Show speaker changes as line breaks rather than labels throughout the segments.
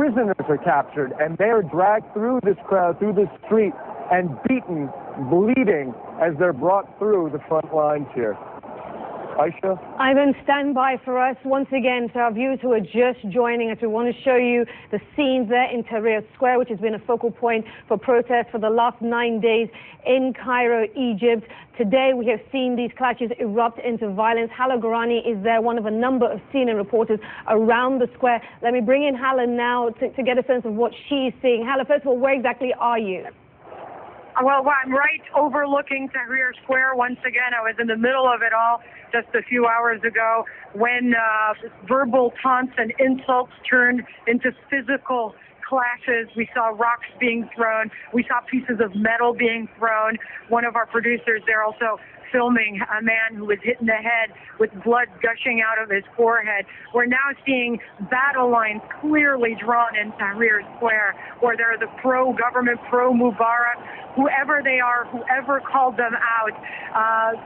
prisoners are captured, and they are dragged through this crowd, through this street, and beaten, bleeding, as they're brought through the front lines here. Aisha?
Ivan, stand by for us once again to our viewers who are just joining us. We want to show you the scenes there in Tahrir Square, which has been a focal point for protests for the last 9 days in Cairo, Egypt. Today we have seen these clashes erupt into violence. Hala Gorani is there, one of a number of CNN reporters around the square. Let me bring in Hala now to get a sense of what she is seeing. Hala, first of all, where exactly are you?
Well, I'm right overlooking Tahrir Square once again. I was in the middle of it all just a few hours ago when verbal taunts and insults turned into physical clashes. We saw rocks being thrown. We saw pieces of metal being thrown. One of our producers there also filming a man who was hit in the head with blood gushing out of his forehead. We're now seeing battle lines clearly drawn in Tahrir Square, where there are the pro-government, pro-Mubarak, whoever they are, whoever called them out,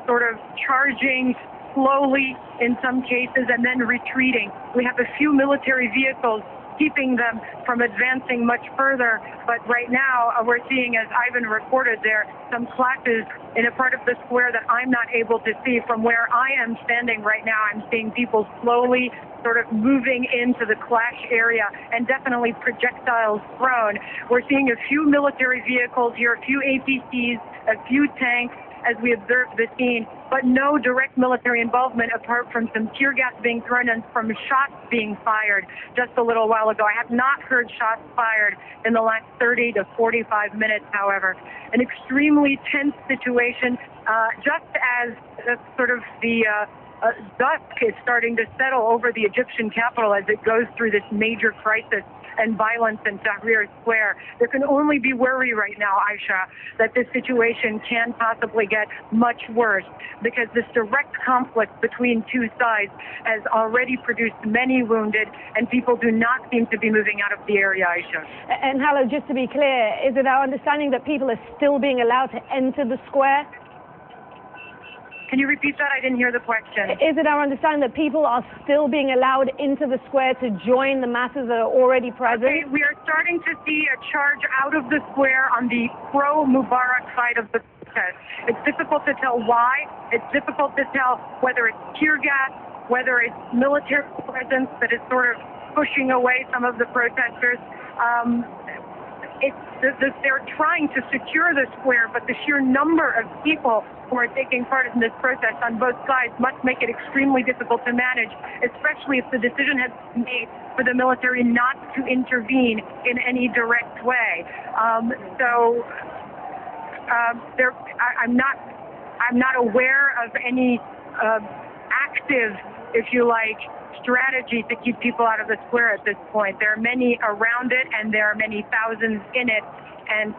sort of charging slowly in some cases and then retreating. We have a few military vehicles keeping them from advancing much further. But right now, we're seeing, as Ivan reported there, some clashes in a part of the square that I'm not able to see. From where I am standing right now, I'm seeing people slowly sort of moving into the clash area and definitely projectiles thrown. We're seeing a few military vehicles here, a few APCs, a few tanks, as we observe the scene, but no direct military involvement apart from some tear gas being thrown and from shots being fired just a little while ago. I have not heard shots fired in the last 30 to 45 minutes, however. An extremely tense situation, just as sort of the dusk is starting to settle over the Egyptian capital as it goes through this major crisis and violence in Tahrir Square. There can only be worry right now, Aisha, that this situation can possibly get much worse, because this direct conflict between two sides has already produced many wounded, and people do not seem to be moving out of the area, Aisha.
And Hala, just to be clear, is it our understanding that people are still being allowed to enter the square?
Can you repeat that? I didn't hear the question.
Is it our understanding that people are still being allowed into the square to join the masses that are already present?
Okay, we are starting to see a charge out of the square on the pro-Mubarak side of the protest. It's difficult to tell why. It's difficult to tell whether it's tear gas, whether it's military presence that is sort of pushing away some of the protesters. They're trying to secure the square, but the sheer number of people who are taking part in this protest on both sides must make it extremely difficult to manage, especially if the decision has been made for the military not to intervene in any direct way. I'm not aware of any active, if you like, strategy to keep people out of the square at this point. There are many around it, and there are many thousands in it, and